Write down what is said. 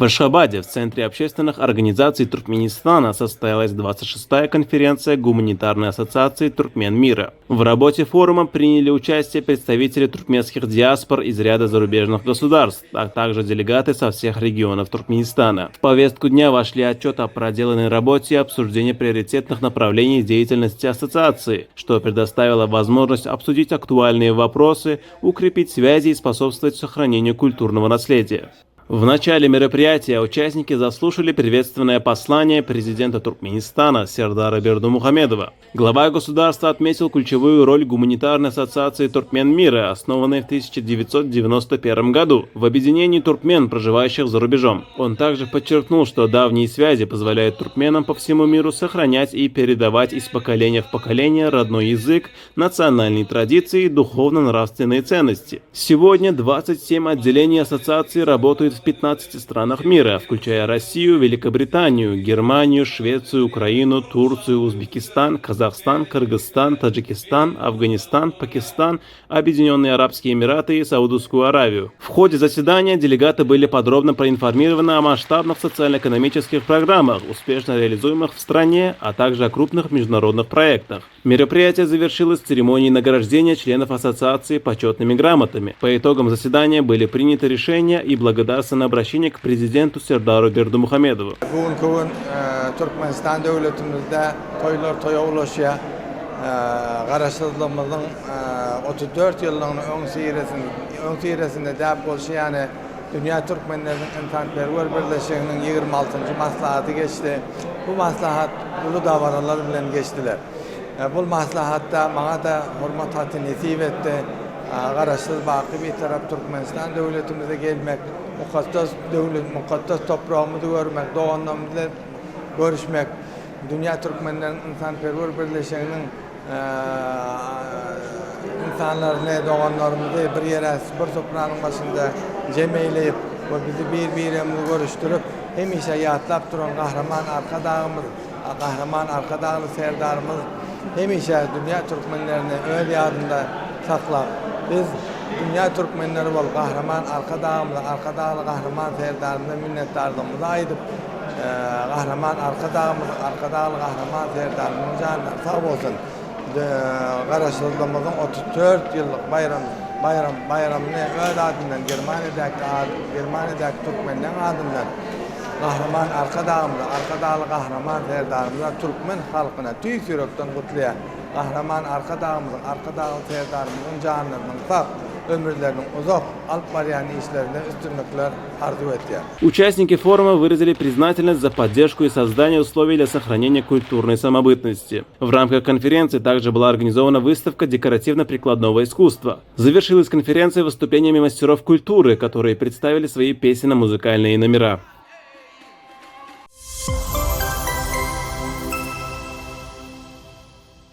В Ашхабаде, в Центре общественных организаций Туркменистана, состоялась 26-я конференция Гуманитарной ассоциации Туркмен мира. В работе форума приняли участие представители туркменских диаспор из ряда зарубежных государств, а также делегаты со всех регионов Туркменистана. В повестку дня вошли отчет о проделанной работе и обсуждение приоритетных направлений деятельности ассоциации, что предоставило возможность обсудить актуальные вопросы, укрепить связи и способствовать сохранению культурного наследия. В начале мероприятия участники заслушали приветственное послание президента Туркменистана Сердара Бердымухамедова. Глава государства отметил ключевую роль гуманитарной ассоциации Туркмен мира, основанной в 1991 году, в объединении туркмен, проживающих за рубежом. Он также подчеркнул, что давние связи позволяют туркменам по всему миру сохранять и передавать из поколения в поколение родной язык, национальные традиции и духовно-нравственные ценности. Сегодня 27 отделений ассоциации работают в 15 странах мира, включая Россию, Великобританию, Германию, Швецию, Украину, Турцию, Узбекистан, Казахстан, Кыргызстан, Таджикистан, Афганистан, Пакистан, Объединенные Арабские Эмираты и Саудовскую Аравию. В ходе заседания делегаты были подробно проинформированы о масштабных социально-экономических программах, успешно реализуемых в стране, а также о крупных международных проектах. Мероприятие завершилось церемонией награждения членов ассоциации почетными грамотами. По итогам заседания были приняты решения и благодарственное обращение к президенту Сердару Бердымухамедову. Dünya Türkmenlerinin İnsanperver Birleşiğinin 26. maslahatı geçti. Bu maslahat ulu davranışlar bilen geçtiler. Bu maslahatta bana da hürmet hattı nasip etti. Garaşsız baki bir taraf Türkmenistan devletimize gelmek, mukaddes devlet, mukaddes toprağımızı görmek, doğanlarımızla görüşmek, Dünya Türkmenlerin İnsanperver Birleşiğinin insanlarını, doğanlarımızı bir yere, bir toprağın başında cemileyip ve bizi birbirimizi görüştürüp hemişe yatlap duran kahraman arkadağımız, kahraman arkadağlı serdarımız hemişe Dünya Türkmenlerini öz yadında saklap. Biz Dünya Türkmenleri ol kahraman arkadağımız, arkadağlı kahraman serdarımıza minnettarlığımızı aydıp kahraman arkadağımız, arkadağlı kahraman serdarımızın canına sağ olsun. Garaşıldığımızın 34 yıllık bayramını öz adından Germani'deki Türkmenlerin adından kahraman arkadağlı kahraman serdarımıza Türkmen halkına tüy yürekten kutluya kahraman arkadağlı serdarımızın canlarının sağ ömürlerinin uzak alıp barayan işlerine üstünlükler arzu etti. Участники форума выразили признательность за поддержку и создание условий для сохранения культурной самобытности. В рамках конференции также была организована выставка декоративно-прикладного искусства. Завершилась конференция выступлениями мастеров культуры, которые представили свои песенно-музыкальные номера.